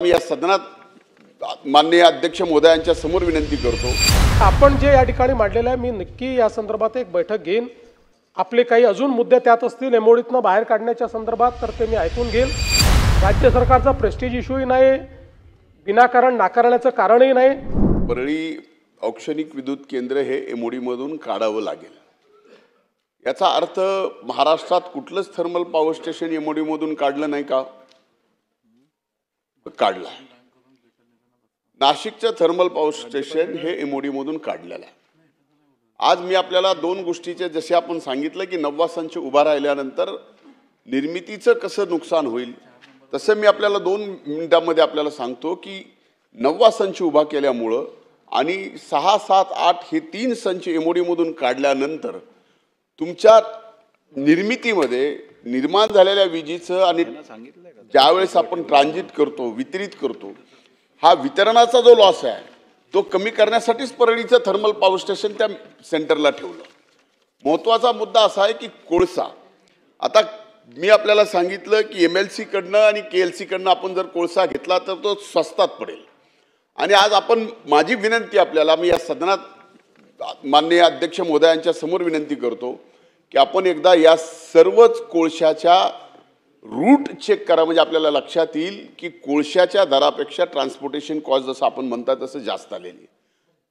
मी या सदनात माननीय अध्यक्ष महोदयांच्या समोर विनंती करतो। आपण जे या ठिकाणी मांडलेलं आहे, मी नक्की या संदर्भात एक बैठक घेईन। आपले काही अजून मुद्दे त्यात असतील एमओडीतनं बाहेर काढण्याच्या संदर्भात, तर ते मी ऐकून घेईल। राज्य सरकारचा प्रेस्टीज इश्यूही नाही, विनाकारण नाकारण्याचं कारणही नाही। परळी औष्णिक विद्युत केंद्र हे एमओडी मधून काढावं लागेल, याचा अर्थ महाराष्ट्रात कुठलंच थर्मल पॉवर स्टेशन एमओडी मधून काढलं नाही का? काढलं। नाशिकचं थर्मल पॉवर स्टेशन हे एमओडी मधून काढलेलं आहे। आज मी आपल्याला दोन गोष्टीचे, जसे आपण सांगितलं की 90 संच उभा राहिल्यानंतर निर्मितीचं कसं नुकसान होईल, तसं मी आपल्याला 2 मिनिटांमध्ये आपल्याला सांगतो की 90 संच उभा केल्यामुळं आणि 6, 7, 8 हे 3 संच एमओडी मधून काढल्यानंतर तुमच्या निर्मितीमध्ये निर्माण झालेल्या विजेचं आणि ज्यावेळेस आपण ट्रान्झिट करतो, वितरित करतो, हा वितरणाचा जो लॉस आहे तो कमी करण्यासाठीच परळीचं थर्मल पॉवर स्टेशन त्या सेंटरला ठेवलं। महत्त्वाचा मुद्दा असा आहे की कोळसा, आता मी आपल्याला सांगितलं की एमएलसी कडनं आणि केएलसी कडनं आपण जर कोळसा घेतला तर तो स्वस्तात पडेल। आणि आज आपण, माझी विनंती आपल्याला, मी या सदनात माननीय अध्यक्ष महोदयांच्या समोर विनंती करतो की आपण एकदा या सर्वच कोळशाच्या रूट चेक करा, म्हणजे आपल्याला लक्षात येईल की कोळशाच्या दरापेक्षा ट्रान्सपोर्टेशन कॉस्ट जसं आपण म्हणतात तसं जास्त आलेली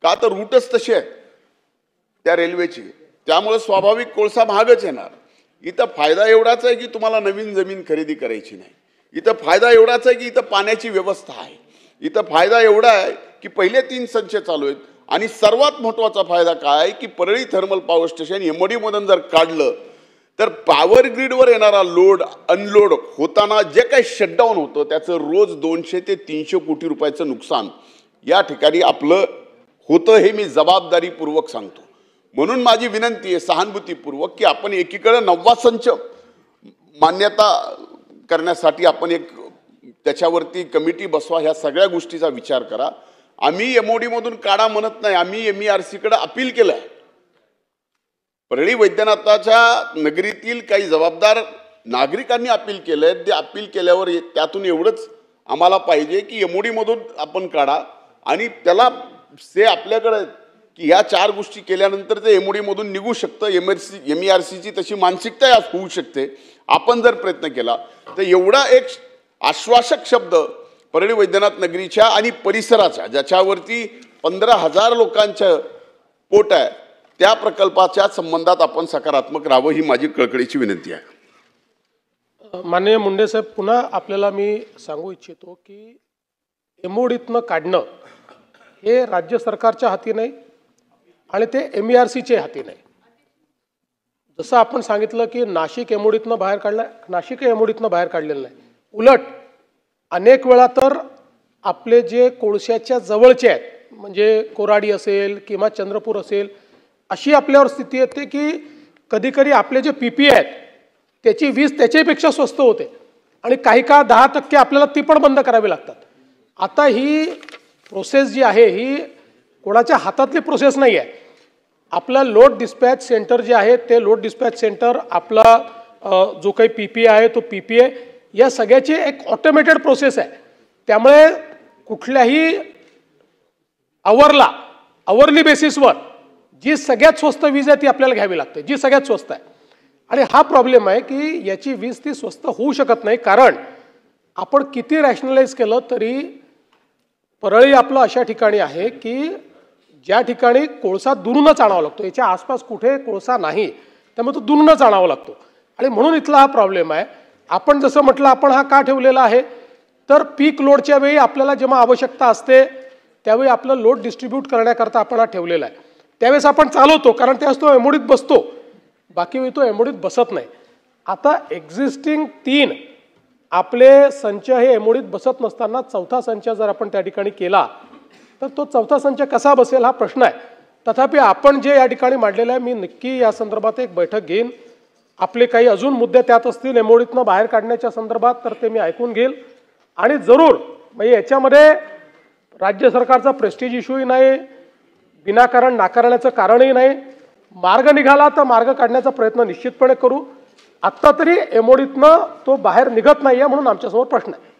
का, तर रूटच तसे आहेत त्या रेल्वेची, त्यामुळे स्वाभाविक कोळसा महागच येणार। इथं फायदा एवढाच आहे की तुम्हाला नवीन जमीन खरेदी करायची नाही, इथं फायदा एवढाच आहे की इथं पाण्याची व्यवस्था आहे, इथं फायदा एवढा आहे की पहिले 3 संच चालू आहेत। आणि सर्वात महत्त्वाचा फायदा काय आहे की Parli thermal power station MoD मधून जर काढलं तर पॉवर ग्रीडवर येणारा लोड अनलोड होताना जे काही शटडाऊन होतं त्याचं रोज 200 ते 300 कोटी रुपयाचं नुकसान या ठिकाणी आपलं होतं, हे मी जबाबदारीपूर्वक सांगतो। म्हणून माझी विनंती आहे सहानुभूतीपूर्वक की आपण एकीकडे 90 संच मान्यता करण्यासाठी आपण एक त्याच्यावरती कमिटी बसवा, ह्या सगळ्या गोष्टीचा विचार करा। आम्ही एमओडी मधून काढा म्हणत नाही, आम्ही MERC कडे अपील केलं आहे। परळी वैद्यनाथाच्या नगरीतील काही जबाबदार नागरिकांनी अपील केलंय, ते अपील केल्यावर त्यातून एवढंच आम्हाला पाहिजे की एमओडी मधून आपण काढा आणि त्याला से आपल्याकडे की ह्या 4 गोष्टी केल्यानंतर ते एमओडी मधून निघू शकतं। MERC ची तशी मानसिकता होऊ शकते, आपण जर प्रयत्न केला तर एवढा एक आश्वासक शब्द परळी वैद्यनाथ नगरीच्या आणि परिसराच्या, ज्याच्यावरती 15,000 लोकांचं पोट आहे, त्या प्रकल्पाच्या संबंधात आपण सकारात्मक राहावं, ही माझी कळकळीची विनंती आहे। माननीय मुंडे साहेब, पुन्हा आपल्याला मी सांगू इच्छितो की एमओडीतनं काढणं हे राज्य सरकारच्या हाती नाही आणि ते MERCच्या हाती नाही। जसं आपण सांगितलं की नाशिक एमओडीतनं बाहेर काढलं, नाशिक एमओडीतनं बाहेर काढलेलं नाही, उलट अनेक वेळा तर आपले जे कोळशाच्या जवळचे आहेत, म्हणजे कोराडी असेल किंवा चंद्रपूर असेल, अशी आपल्यावर स्थिती येते की कधी कधी आपले जे PPA आहेत त्याची वीज त्याच्यापेक्षा स्वस्त होते आणि काही काळ 10% आपल्याला ती पण बंद करावी लागतात। आता ही प्रोसेस जी आहे ही कोणाच्या हातातली प्रोसेस नाही आहे। आपला लोड डिस्पॅच सेंटर जे आहे ते लोड डिस्पॅच सेंटर, आपला जो काही PPA आहे तो PPA, या सगळ्याची एक ऑटोमेटेड प्रोसेस आहे। त्यामुळे कुठल्याही आवरली बेसिसवर जी सगळ्यात स्वस्त वीज आहे ती आपल्याला घ्यावी लागते, जी सगळ्यात स्वस्त आहे। आणि हा प्रॉब्लेम आहे की याची वीज ती स्वस्त होऊ शकत नाही, कारण आपण किती रॅशनलाइज केलं तरी परळी आपलं अशा ठिकाणी आहे की ज्या ठिकाणी कोळसा दुरूनच आणावा लागतो, याच्या आसपास कुठे कोळसा नाही, त्यामुळे तो दुरूनच आणावा लागतो आणि म्हणून इथला हा प्रॉब्लेम आहे। आपण जसं म्हटलं, आपण हा का ठेवलेला आहे, तर पीक लोडच्या वेळी आपल्याला जेव्हा आवश्यकता असते त्यावेळी आपलं लोड डिस्ट्रीब्यूट करण्याकरता आपण हा ठेवलेला आहे। त्यावेळेस आपण चालवतो, कारण त्यावेळेस तो एमओडीत बसतो, बाकी वेळी तो एमओडीत बसत नाही। आता एक्झिस्टिंग 3 आपले संच हे एमओडीत बसत नसताना 4था संच जर आपण त्या ठिकाणी केला तर तो 4था संच कसा बसेल हा प्रश्न आहे। तथापि आपण जे या ठिकाणी मांडलेलं आहे, मी नक्की या संदर्भात एक बैठक घेईन। आपले काही अजून मुद्दे त्यात असतील एमओडीतनं बाहेर काढण्याच्या संदर्भात, तर ते मी ऐकून घेईल आणि जरूर, म्हणजे याच्यामध्ये राज्य सरकारचा प्रेस्टीज इश्यूही नाही, विनाकारण नाकारण्याचं कारणही नाही। मार्ग निघाला तर मार्ग काढण्याचा प्रयत्न निश्चितपणे करू। आत्ता तरी एमओडीतनं तो बाहेर निघत नाहीये, म्हणून आमच्यासमोर प्रश्न आहे।